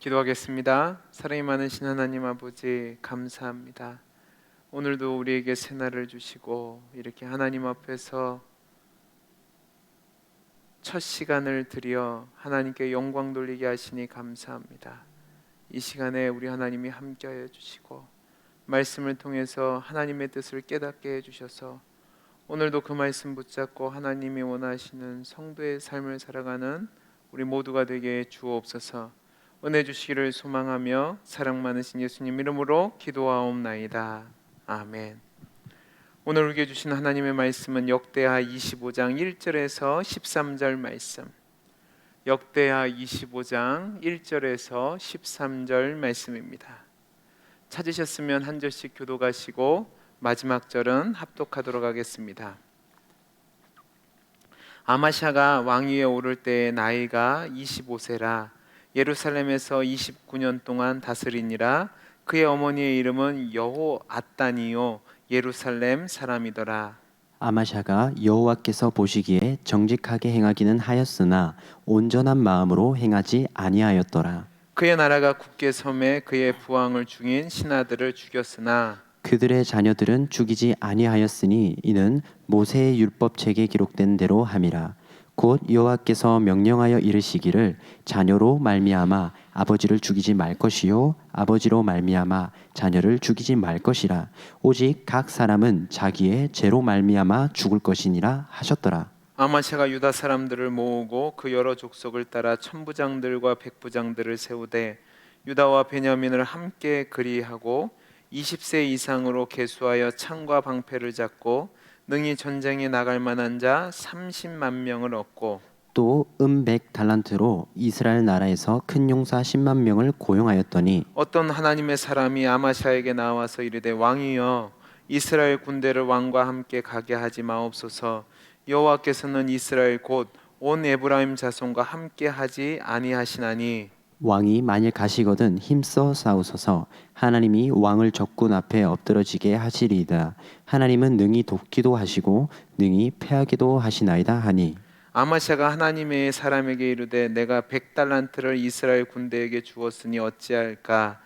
기도하겠습니다. 사랑이 많으신 하나님 아버지 감사합니다. 오늘도 우리에게 새날을 주시고 이렇게 하나님 앞에서 첫 시간을 드려 하나님께 영광 돌리게 하시니 감사합니다. 이 시간에 우리 하나님이 함께하여 주시고 말씀을 통해서 하나님의 뜻을 깨닫게 해주셔서 오늘도 그 말씀 붙잡고 하나님이 원하시는 성도의 삶을 살아가는 우리 모두가 되게 주옵소서. 은혜 주시기를 소망하며 사랑 많으신 예수님 이름으로 기도하옵나이다. 아멘. 오늘 우리에게 주신 하나님의 말씀은 역대하 25장 1절에서 13절 말씀. 역대하 25장 1절에서 13절 말씀입니다. 찾으셨으면 한 절씩 교독하시고 마지막 절은 합독하도록 하겠습니다. 아마샤가 왕위에 오를 때의 나이가 25세라 예루살렘에서 29년 동안 다스리니라. 그의 어머니의 이름은 여호앗단이요 예루살렘 사람이더라. 아마샤가 여호와께서 보시기에 정직하게 행하기는 하였으나 온전한 마음으로 행하지 아니하였더라. 그의 나라가 굳게 섬에 그의 부왕을 중인 신하들을 죽였으나 그들의 자녀들은 죽이지 아니하였으니 이는 모세의 율법책에 기록된 대로 함이라. 곧 여호와께서 명령하여 이르시기를 자녀로 말미암아 아버지를 죽이지 말 것이요 아버지로 말미암아 자녀를 죽이지 말 것이라. 오직 각 사람은 자기의 죄로 말미암아 죽을 것이니라 하셨더라. 아마샤가 유다 사람들을 모으고 그 여러 족속을 따라 천부장들과 백부장들을 세우되 유다와 베냐민을 함께 그리하고 20세 이상으로 계수하여 창과 방패를 잡고 능히 전쟁에 나갈 만한 자 30만 명을 얻고 또 100달란트로 이스라엘 나라에서 큰 용사 10만 명을 고용하였더니 어떤 하나님의 사람이 아마샤에게 나와서 이르되 왕이여 이스라엘 군대를 왕과 함께 가게 하지 마옵소서. 여호와께서는 이스라엘 곧 온 에브라임 자손과 함께 하지 아니하시나니 왕이 만일 가시거든 힘써 싸우소서. 하나님이 왕을 적군 앞에 엎드러지게 하시리이다. 하나님은 능히 돕기도 하시고 능히 패하기도 하시나이다 하니 아마샤가 하나님의 사람에게 이르되 내가 100달란트를 이스라엘 군대에게 주었으니 어찌할까.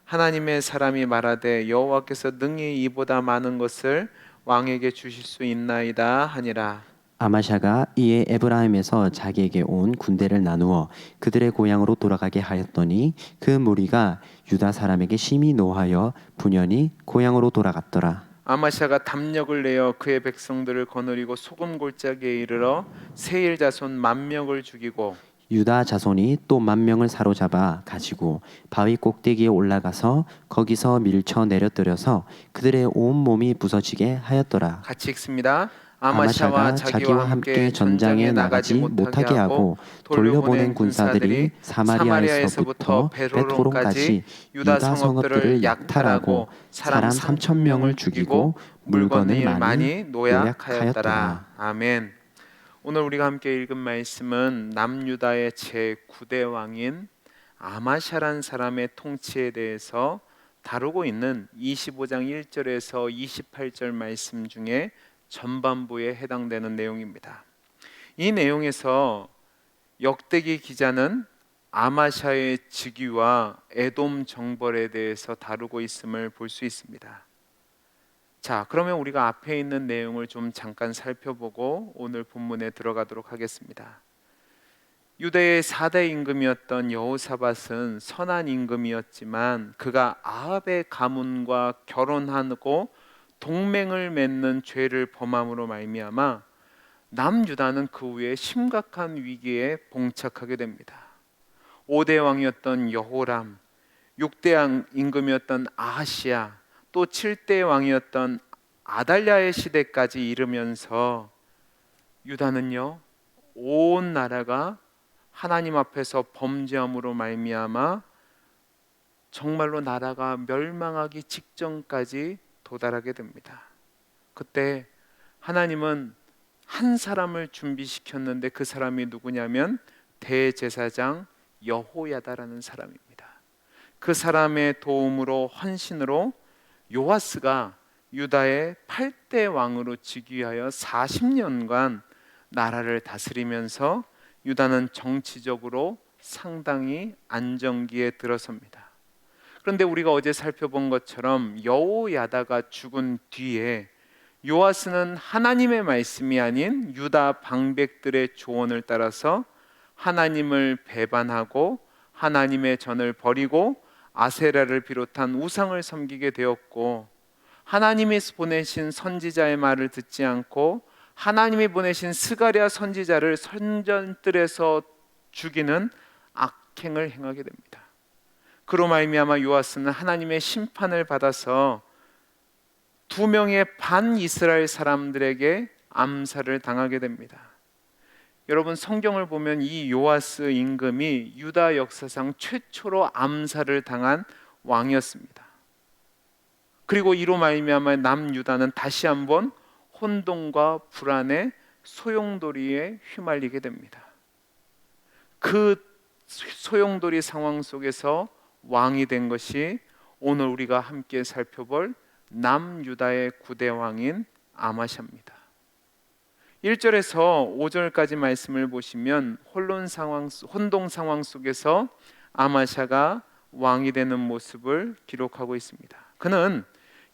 하나님의 사람이 말하되 여호와께서 능히 이보다 많은 것을 왕에게 주실 수 있나이다 하니라. 아마샤가 이에 에브라임에서 자기에게 온 군대를 나누어 그들의 고향으로 돌아가게 하였더니 그 무리가 유다 사람에게 심히 노하여 분연히 고향으로 돌아갔더라. 아마샤가 담력을 내어 그의 백성들을 거느리고 소금 골짜기에 이르러 세일 자손 10,000명을 죽이고 유다 자손이 또 10,000명을 사로잡아 가지고 바위 꼭대기에 올라가서 거기서 밀쳐 내려뜨려서 그들의 온 몸이 부서지게 하였더라. 같이 읽습니다. 아마샤가 자기와 함께 전장에 나가지 못하게 하고 돌려보낸 군사들이 사마리아에서부터 베트호론까지 유다 성읍들을 약탈하고 사람 3,000명을 죽이고 물건을 많이 노략하였더라. 아멘. 오늘 우리가 함께 읽은 말씀은 남유다의 제9대 왕인 아마샤란 사람의 통치에 대해서 다루고 있는 25장 1절에서 28절 말씀 중에 전반부에 해당되는 내용입니다. 이 내용에서 역대기 기자는 아마샤의 즉위와 에돔 정벌에 대해서 다루고 있음을 볼 수 있습니다. 자, 그러면 우리가 앞에 있는 내용을 좀 잠깐 살펴보고 오늘 본문에 들어가도록 하겠습니다. 유대의 4대 임금이었던 여호사밧은 선한 임금이었지만 그가 아합의 가문과 결혼하고 동맹을 맺는 죄를 범함으로 말미암아 남유다는 그 후에 심각한 위기에 봉착하게 됩니다. 5대 왕이었던 여호람, 6대 임금이었던 아하시야, 또 7대 왕이었던 아달랴의 시대까지 이르면서 유다는요 온 나라가 하나님 앞에서 범죄함으로 말미암아 정말로 나라가 멸망하기 직전까지 도달하게 됩니다. 그때 하나님은 한 사람을 준비시켰는데 그 사람이 누구냐면 대제사장 여호야다라는 사람입니다. 그 사람의 도움으로 헌신으로 요아스가 유다의 8대 왕으로 즉위하여 40년간 나라를 다스리면서 유다는 정치적으로 상당히 안정기에 들어섭니다. 그런데 우리가 어제 살펴본 것처럼 여호야다가 죽은 뒤에 요아스는 하나님의 말씀이 아닌 유다 방백들의 조언을 따라서 하나님을 배반하고 하나님의 전을 버리고 아세라를 비롯한 우상을 섬기게 되었고, 하나님이 보내신 선지자의 말을 듣지 않고 하나님이 보내신 스가랴 선지자를 선전들에서 죽이는 악행을 행하게 됩니다. 그로 말미암아 요아스는 하나님의 심판을 받아서 2명의 반이스라엘 사람들에게 암살을 당하게 됩니다. 여러분, 성경을 보면 이 요아스 임금이 유다 역사상 최초로 암살을 당한 왕이었습니다. 그리고 이로 말미암아 남유다는 다시 한번 혼돈과 불안에 소용돌이에 휘말리게 됩니다. 그 소용돌이 상황 속에서 왕이 된 것이 오늘 우리가 함께 살펴볼 남유다의 9대 왕인 아마샤입니다. 1절에서 5절까지 말씀을 보시면 혼동 상황 속에서 아마샤가 왕이 되는 모습을 기록하고 있습니다. 그는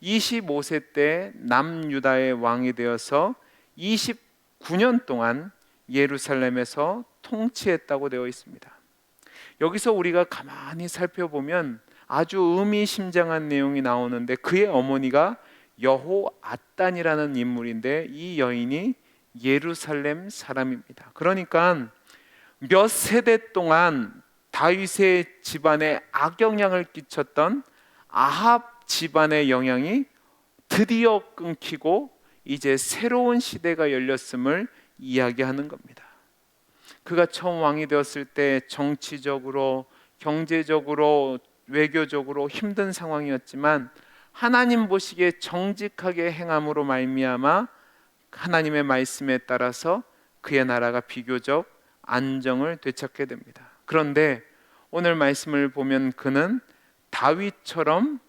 25세 때 남유다의 왕이 되어서 29년 동안 예루살렘에서 통치했다고 되어 있습니다. 여기서 우리가 가만히 살펴보면 아주 의미심장한 내용이 나오는데, 그의 어머니가 여호앗단이라는 인물인데 이 여인이 예루살렘 사람입니다. 그러니까 몇 세대 동안 다윗의 집안에 악영향을 끼쳤던 아합 집안의 영향이 드디어 끊기고 이제 새로운 시대가 열렸음을 이야기하는 겁니다. 그가 처음 왕이 되었을 때 정치적으로, 경제적으로, 외교적으로 힘든 상황이었지만 하나님 보시기에 정직하게 행함으로 말미암아 하나님의 말씀에 따라서 그의 나라가 비교적 안정을 되찾게 됩니다. 그런데 오늘 말씀을 보면 그는 다윗처럼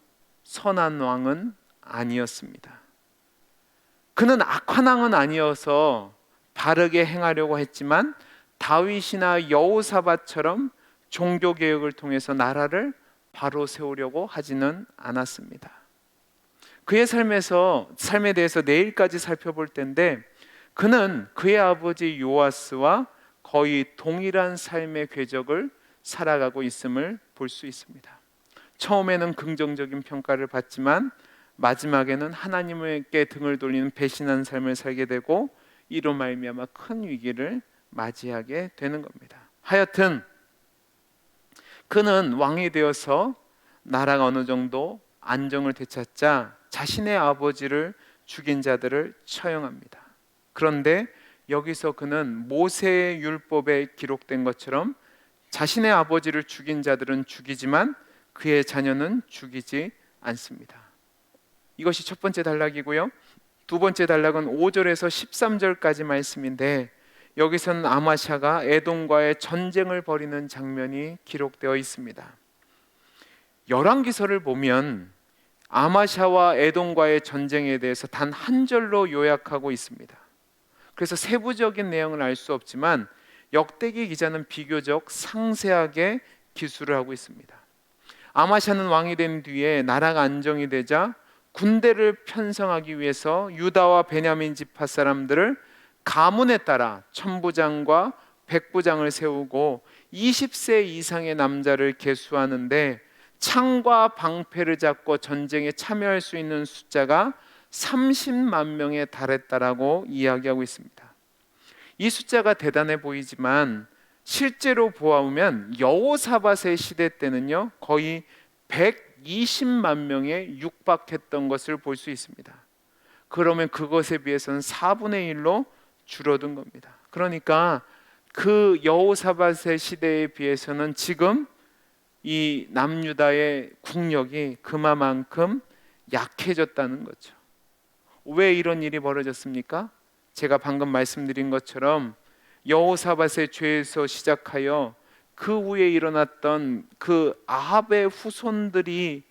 선한 왕은 아니었습니다. 그는 악한 왕은 아니어서 바르게 행하려고 했지만 다윗이나 여호사밧처럼 종교개혁을 통해서 나라를 바로 세우려고 하지는 않았습니다. 그의 삶에 대해서 내일까지 살펴볼 텐데, 그는 그의 아버지 요아스와 거의 동일한 삶의 궤적을 살아가고 있음을 볼 수 있습니다. 처음에는 긍정적인 평가를 받지만 마지막에는 하나님께 등을 돌리는 배신한 삶을 살게 되고 이로 말미암아 큰 위기를 맞이하게 되는 겁니다. 하여튼 그는 왕이 되어서 나라가 어느 정도 안정을 되찾자 자신의 아버지를 죽인 자들을 처형합니다. 그런데 여기서 그는 모세의 율법에 기록된 것처럼 자신의 아버지를 죽인 자들은 죽이지만 그의 자녀는 죽이지 않습니다. 이것이 첫 번째 단락이고요. 두 번째 단락은 5절에서 13절까지 말씀인데, 여기서는 아마샤가 에돔과의 전쟁을 벌이는 장면이 기록되어 있습니다. 열왕기서를 보면 아마샤와 에돔과의 전쟁에 대해서 단 한 절로 요약하고 있습니다. 그래서 세부적인 내용을 알 수 없지만 역대기 기자는 비교적 상세하게 기술을 하고 있습니다. 아마샤는 왕이 된 뒤에 나라가 안정이 되자 군대를 편성하기 위해서 유다와 베냐민 지파 사람들을 가문에 따라 천부장과 백부장을 세우고 20세 이상의 남자를 계수하는데 창과 방패를 잡고 전쟁에 참여할 수 있는 숫자가 30만 명에 달했다라고 이야기하고 있습니다. 이 숫자가 대단해 보이지만 실제로 보아보면 여호사밧의 시대 때는요 거의 120만 명에 육박했던 것을 볼 수 있습니다. 그러면 그것에 비해서는 4분의 1로 줄어든 겁니다. 그러니까 그 여호사밧의 시대에 비해서는 지금 이 남유다의 국력이 그만큼 약해졌다는 거죠. 왜 이런 일이 벌어졌습니까? 제가 방금 말씀드린 것처럼 여호사밧의 죄에서 시작하여 그 후에 일어났던 그 아합의 후손들이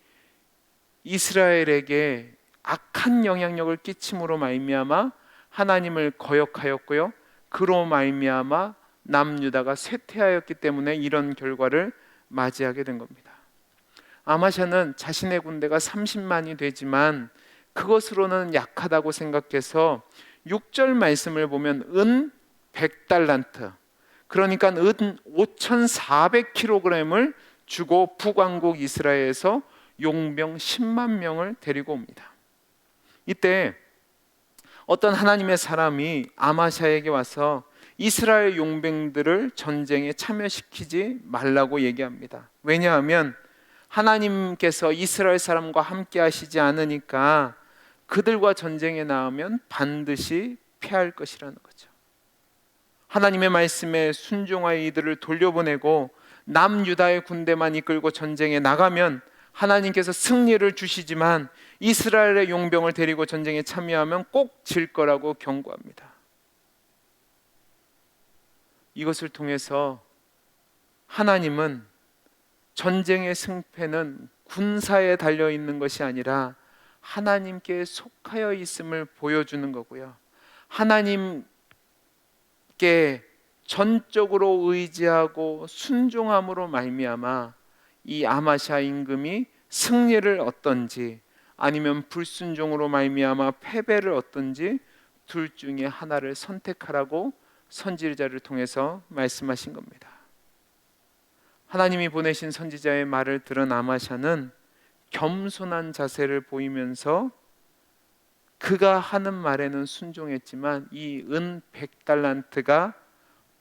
이스라엘에게 악한 영향력을 끼침으로 말미암아 하나님을 거역하였고요, 그로 말미암아 남유다가 쇠퇴하였기 때문에 이런 결과를 맞이하게 된 겁니다. 아마샤는 자신의 군대가 30만이 되지만 그것으로는 약하다고 생각해서 6절 말씀을 보면 은 100달란트, 그러니까 은 5,400kg을 주고 북왕국 이스라엘에서 용병 10만 명을 데리고 옵니다. 이때 어떤 하나님의 사람이 아마샤에게 와서 이스라엘 용병들을 전쟁에 참여시키지 말라고 얘기합니다. 왜냐하면 하나님께서 이스라엘 사람과 함께 하시지 않으니까 그들과 전쟁에 나오면 반드시 패할 것이라는 거죠. 하나님의 말씀에 순종하여 이들을 돌려보내고 남유다의 군대만 이끌고 전쟁에 나가면 하나님께서 승리를 주시지만 이스라엘의 용병을 데리고 전쟁에 참여하면 꼭 질 거라고 경고합니다. 이것을 통해서 하나님은 전쟁의 승패는 군사에 달려 있는 것이 아니라 하나님께 속하여 있음을 보여주는 거고요. 하나님께 전적으로 의지하고 순종함으로 말미암아 이 아마샤 임금이 승리를 얻든지 아니면 불순종으로 말미암아 패배를 얻든지 둘 중에 하나를 선택하라고 선지자를 통해서 말씀하신 겁니다. 하나님이 보내신 선지자의 말을 들은 아마샤는 겸손한 자세를 보이면서 그가 하는 말에는 순종했지만 이 은 100달란트가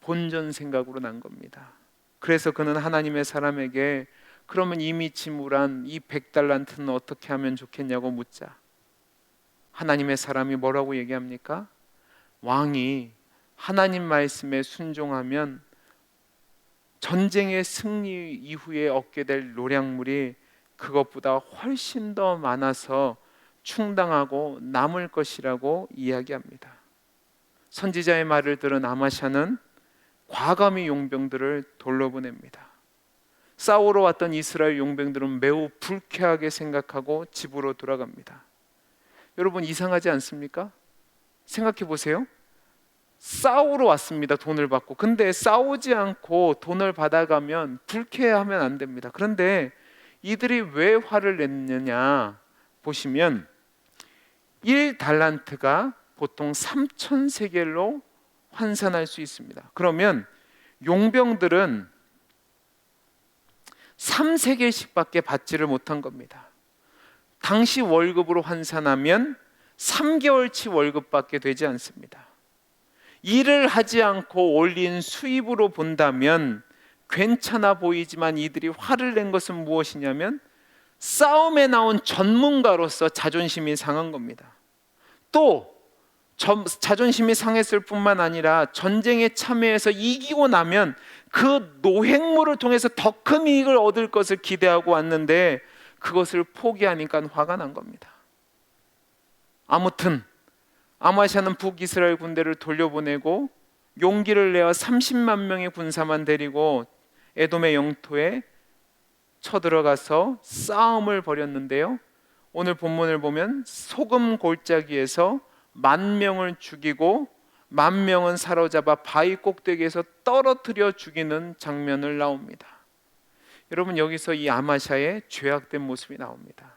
본전 생각으로 난 겁니다. 그래서 그는 하나님의 사람에게 그러면 이미 지물한 이 100달란트는 어떻게 하면 좋겠냐고 묻자 하나님의 사람이 뭐라고 얘기합니까? 왕이 하나님 말씀에 순종하면 전쟁의 승리 이후에 얻게 될 노량물이 그것보다 훨씬 더 많아서 충당하고 남을 것이라고 이야기합니다. 선지자의 말을 들은 아마샤는 과감히 용병들을 돌려보냅니다. 싸우러 왔던 이스라엘 용병들은 매우 불쾌하게 생각하고 집으로 돌아갑니다. 여러분 이상하지 않습니까? 생각해 보세요. 싸우러 왔습니다. 돈을 받고. 근데 싸우지 않고 돈을 받아가면 불쾌하면 안 됩니다. 그런데 이들이 왜 화를 냈느냐 보시면 1달란트가 보통 3,000세겔로 환산할 수 있습니다. 그러면 용병들은 3세겔씩밖에 받지를 못한 겁니다. 당시 월급으로 환산하면 3개월치 월급밖에 되지 않습니다. 일을 하지 않고 올린 수입으로 본다면 괜찮아 보이지만 이들이 화를 낸 것은 무엇이냐면 싸움에 나온 전문가로서 자존심이 상한 겁니다. 또 자존심이 상했을 뿐만 아니라 전쟁에 참여해서 이기고 나면 그 노획물을 통해서 더 큰 이익을 얻을 것을 기대하고 왔는데 그것을 포기하니까 화가 난 겁니다. 아무튼 아마샤는 북이스라엘 군대를 돌려보내고 용기를 내어 30만 명의 군사만 데리고 에돔의 영토에 쳐들어가서 싸움을 벌였는데요. 오늘 본문을 보면 소금 골짜기에서 10,000명을 죽이고 10,000명은 사로잡아 바위 꼭대기에서 떨어뜨려 죽이는 장면을 나옵니다. 여러분 여기서 이 아마샤의 죄악된 모습이 나옵니다.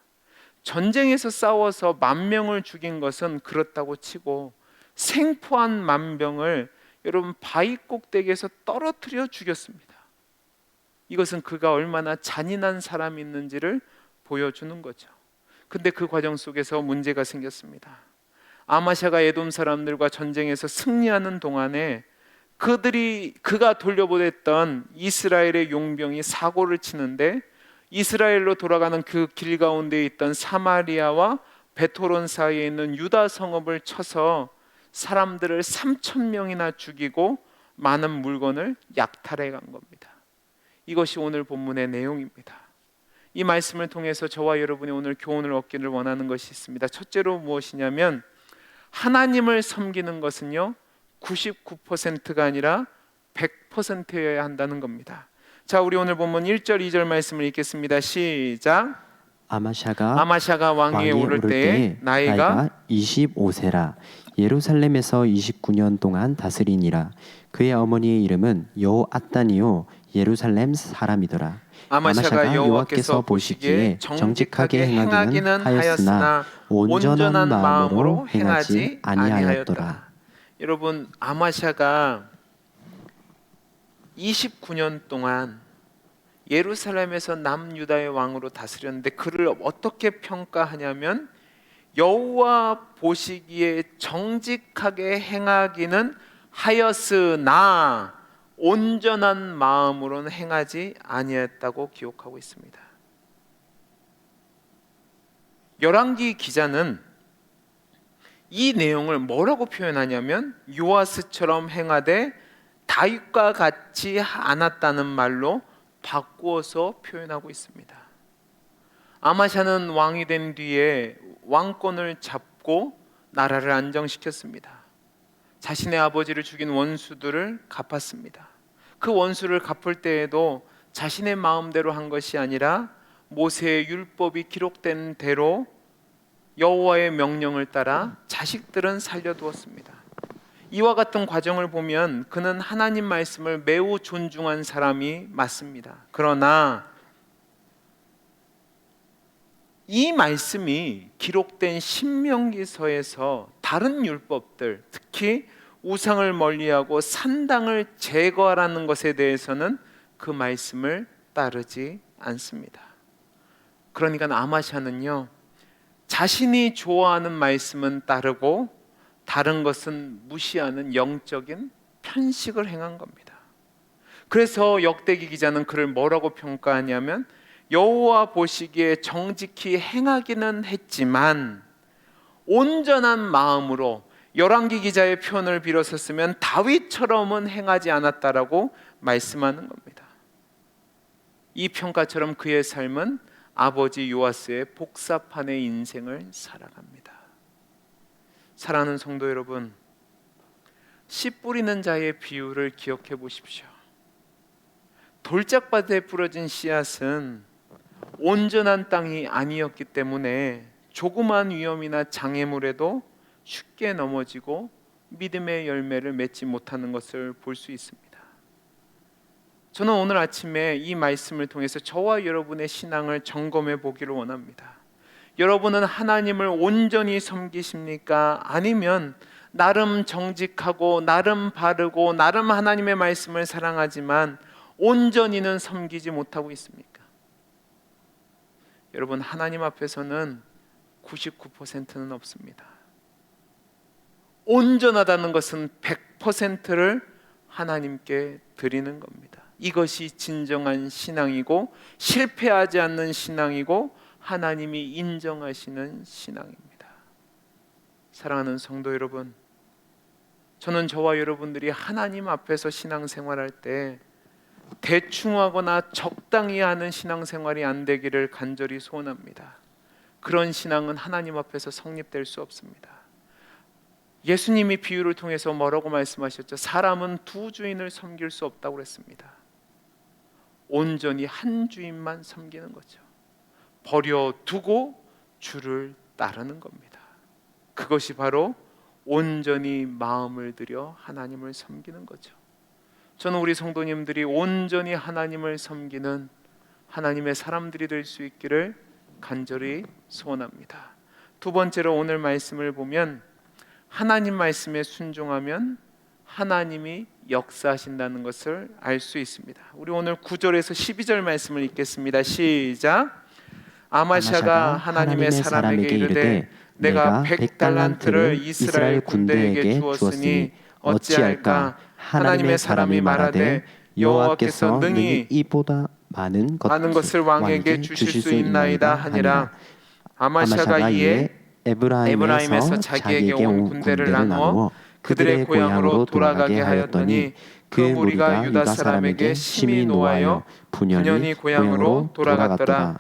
전쟁에서 싸워서 10,000명을 죽인 것은 그렇다고 치고 생포한 10,000명을 여러분 바위 꼭대기에서 떨어뜨려 죽였습니다. 이것은 그가 얼마나 잔인한 사람이 있는지를 보여주는 거죠. 근데 그 과정 속에서 문제가 생겼습니다. 아마샤가 에돔 사람들과 전쟁에서 승리하는 동안에 그가 돌려보냈던 이스라엘의 용병이 사고를 치는데 이스라엘로 돌아가는 그 길 가운데 있던 사마리아와 베토론 사이에 있는 유다 성읍을 쳐서 사람들을 3,000명이나 죽이고 많은 물건을 약탈해 간 겁니다. 이것이 오늘 본문의 내용입니다. 이 말씀을 통해서 저와 여러분이 오늘 교훈을 얻기를 원하는 것이 있습니다. 첫째로 무엇이냐면 하나님을 섬기는 것은요 99%가 아니라 100%여야 한다는 겁니다. 자, 우리 오늘 본문 1절 2절 말씀을 읽겠습니다. 시작. 아마샤가 왕위에 오를 때에 때에 나이가 25세라. 예루살렘에서 29년 동안 다스리니라. 그의 어머니의 이름은 여호앗단이요 예루살렘 사람이더라. 아마샤가 여호와께서 보시기에 정직하게 행하기는 하였으나 온전한 마음으로 행하지 아니하였더라. 여러분, 아마샤가 29년 동안 예루살렘에서 남유다의 왕으로 다스렸는데 그를 어떻게 평가하냐면 여호와 보시기에 정직하게 행하기는 하였으나 온전한 마음으로는 행하지 아니했다고 기록하고 있습니다. 열왕기 기자는 이 내용을 뭐라고 표현하냐면 요아스처럼 행하되 다윗과 같이 않았다는 말로 바꾸어서 표현하고 있습니다. 아마샤는 왕이 된 뒤에 왕권을 잡고 나라를 안정시켰습니다. 자신의 아버지를 죽인 원수들을 갚았습니다. 그 원수를 갚을 때에도 자신의 마음대로 한 것이 아니라 모세의 율법이 기록된 대로 여호와의 명령을 따라 자식들은 살려두었습니다. 이와 같은 과정을 보면 그는 하나님 말씀을 매우 존중한 사람이 맞습니다. 그러나 이 말씀이 기록된 신명기서에서 다른 율법들, 특히 우상을 멀리하고 산당을 제거하라는 것에 대해서는 그 말씀을 따르지 않습니다. 그러니까 아마샤는요, 자신이 좋아하는 말씀은 따르고 다른 것은 무시하는 영적인 편식을 행한 겁니다. 그래서 역대기 기자는 그를 뭐라고 평가하냐면 여호와 보시기에 정직히 행하기는 했지만 온전한 마음으로, 열왕기 기자의 표현을 빌어서 쓰면 다윗처럼은 행하지 않았다라고 말씀하는 겁니다. 이 평가처럼 그의 삶은 아버지 요아스의 복사판의 인생을 살아갑니다. 사랑하는 성도 여러분, 씨 뿌리는 자의 비유를 기억해 보십시오. 돌짝밭에 뿌려진 씨앗은 온전한 땅이 아니었기 때문에 조그만 위험이나 장애물에도 쉽게 넘어지고 믿음의 열매를 맺지 못하는 것을 볼 수 있습니다. 저는 오늘 아침에 이 말씀을 통해서 저와 여러분의 신앙을 점검해 보기를 원합니다. 여러분은 하나님을 온전히 섬기십니까? 아니면 나름 정직하고 나름 바르고 나름 하나님의 말씀을 사랑하지만 온전히는 섬기지 못하고 있습니까? 여러분, 하나님 앞에서는 99%는 없습니다. 온전하다는 것은 100%를 하나님께 드리는 겁니다. 이것이 진정한 신앙이고 실패하지 않는 신앙이고 하나님이 인정하시는 신앙입니다. 사랑하는 성도 여러분, 저는 저와 여러분들이 하나님 앞에서 신앙생활할 때 대충 하거나 적당히 하는 신앙생활이 안 되기를 간절히 소원합니다. 그런 신앙은 하나님 앞에서 성립될 수 없습니다. 예수님이 비유를 통해서 뭐라고 말씀하셨죠? 사람은 두 주인을 섬길 수 없다고 그랬습니다. 온전히 한 주인만 섬기는 거죠. 버려두고 주를 따르는 겁니다. 그것이 바로 온전히 마음을 들여 하나님을 섬기는 거죠. 저는 우리 성도님들이 온전히 하나님을 섬기는 하나님의 사람들이 될 수 있기를 간절히 소원합니다. 두 번째로 오늘 말씀을 보면 하나님 말씀에 순종하면 하나님이 역사하신다는 것을 알 수 있습니다. 우리 오늘 9절에서 12절 말씀을 읽겠습니다. 시작. 아마샤가 하나님의 사람에게 이르되 내가 100달란트를 이스라엘 군대에게 주었으니 어찌할까? 하나님의 사람이 말하되 여호와께서 능히 이보다 많은 것을 왕에게 주실 수 있나이다 하니라. 아마샤가 이에 에브라임에서 자기에게 온 군대를 나누어 그들의 고향으로 돌아가게 하였더니 그 무리가 유다 사람에게 심히 노하여 분연히 고향으로 돌아갔더라.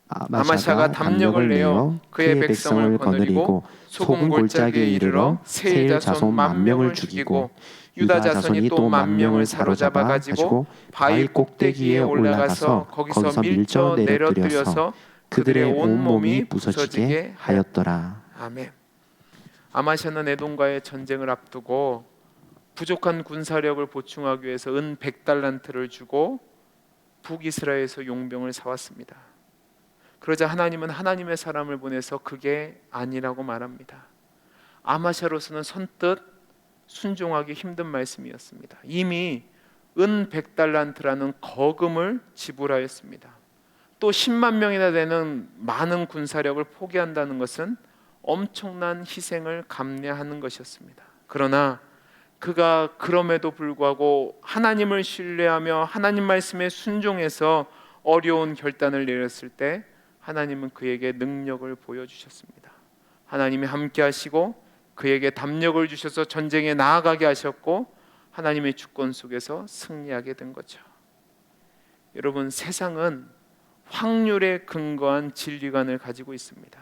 아마샤가 담력을 내어 그의 백성을 거느리고 소금 골짜기에 이르러 세일 자손 10,000명을 죽이고 유다 자손이 또 10,000명을 사로잡아 가지고 바위 꼭대기에 올라가서 거기서 밀쳐 내려뜨려서 그들의 온 몸이 부서지게 하였더라. 아멘. 아마시아는 에돔과의 전쟁을 앞두고 부족한 군사력을 보충하기 위해서 은 100달란트를 주고 북이스라엘에서 용병을 사왔습니다. 그러자 하나님은 하나님의 사람을 보내서 그게 아니라고 말합니다. 아마시아로서는 선뜻 순종하기 힘든 말씀이었습니다. 이미 은 100달란트라는 거금을 지불하였습니다. 또 10만 명이나 되는 많은 군사력을 포기한다는 것은 엄청난 희생을 감내하는 것이었습니다. 그러나 그가 그럼에도 불구하고 하나님을 신뢰하며 하나님 말씀에 순종해서 어려운 결단을 내렸을 때 하나님은 그에게 능력을 보여주셨습니다. 하나님이 함께 하시고 그에게 담력을 주셔서 전쟁에 나아가게 하셨고 하나님의 주권 속에서 승리하게 된 거죠. 여러분, 세상은 확률에 근거한 진리관을 가지고 있습니다.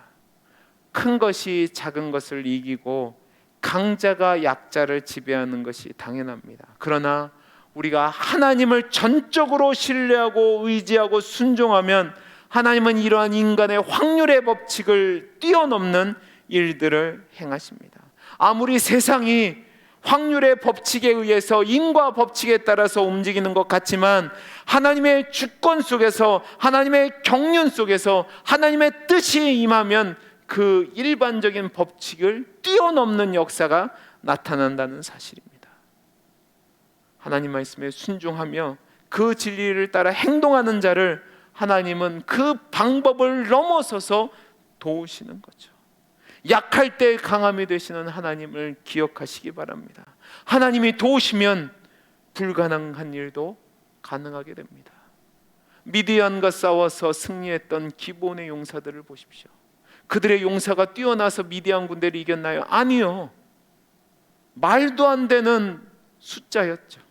큰 것이 작은 것을 이기고 강자가 약자를 지배하는 것이 당연합니다. 그러나 우리가 하나님을 전적으로 신뢰하고 의지하고 순종하면 하나님은 이러한 인간의 확률의 법칙을 뛰어넘는 일들을 행하십니다. 아무리 세상이 확률의 법칙에 의해서 인과 법칙에 따라서 움직이는 것 같지만 하나님의 주권 속에서 하나님의 경륜 속에서 하나님의 뜻이 임하면 그 일반적인 법칙을 뛰어넘는 역사가 나타난다는 사실입니다. 하나님 말씀에 순종하며 그 진리를 따라 행동하는 자를 하나님은 그 방법을 넘어서서 도우시는 거죠. 약할 때 강함이 되시는 하나님을 기억하시기 바랍니다. 하나님이 도우시면 불가능한 일도 가능하게 됩니다. 미디안과 싸워서 승리했던 기본의 용사들을 보십시오. 그들의 용사가 뛰어나서 미디안 군대를 이겼나요? 아니요. 말도 안 되는 숫자였죠.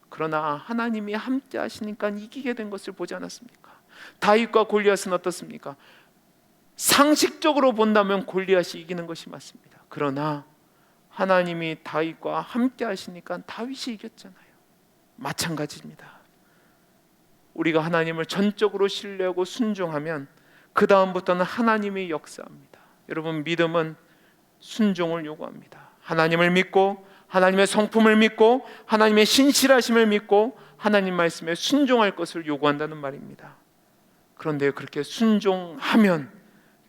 그러나 하나님이 함께 하시니까 이기게 된 것을 보지 않았습니까? 다윗과 골리앗은 어떻습니까? 상식적으로 본다면 골리앗이 이기는 것이 맞습니다. 그러나 하나님이 다윗과 함께 하시니까 다윗이 이겼잖아요. 마찬가지입니다. 우리가 하나님을 전적으로 신뢰하고 순종하면 그 다음부터는 하나님이 역사합니다. 여러분, 믿음은 순종을 요구합니다. 하나님을 믿고 하나님의 성품을 믿고 하나님의 신실하심을 믿고 하나님 말씀에 순종할 것을 요구한다는 말입니다. 그런데 그렇게 순종하면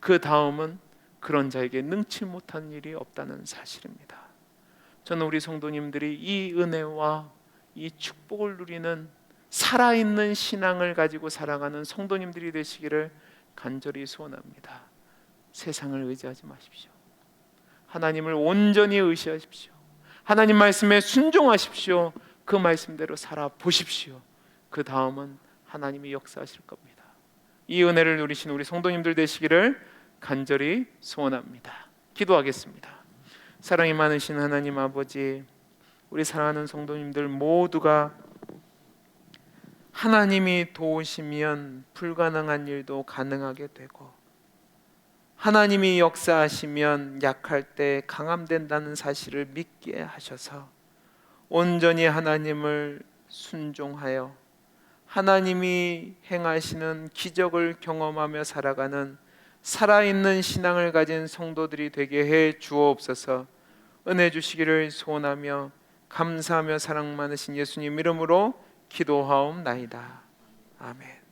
그 다음은 그런 자에게 능치 못한 일이 없다는 사실입니다. 저는 우리 성도님들이 이 은혜와 이 축복을 누리는 살아있는 신앙을 가지고 살아가는 성도님들이 되시기를 간절히 소원합니다. 세상을 의지하지 마십시오. 하나님을 온전히 의지하십시오. 하나님 말씀에 순종하십시오. 그 말씀대로 살아보십시오. 그 다음은 하나님이 역사하실 겁니다. 이 은혜를 누리신 우리 성도님들 되시기를 간절히 소원합니다. 기도하겠습니다. 사랑이 많으신 하나님 아버지, 우리 사랑하는 성도님들 모두가 하나님이 도우시면 불가능한 일도 가능하게 되고 하나님이 역사하시면 약할 때 강함된다는 사실을 믿게 하셔서 온전히 하나님을 순종하여 하나님이 행하시는 기적을 경험하며 살아가는 살아있는 신앙을 가진 성도들이 되게 해 주옵소서. 은혜 주시기를 소원하며 감사하며 사랑 많으신 예수님 이름으로 기도하옵나이다. 아멘.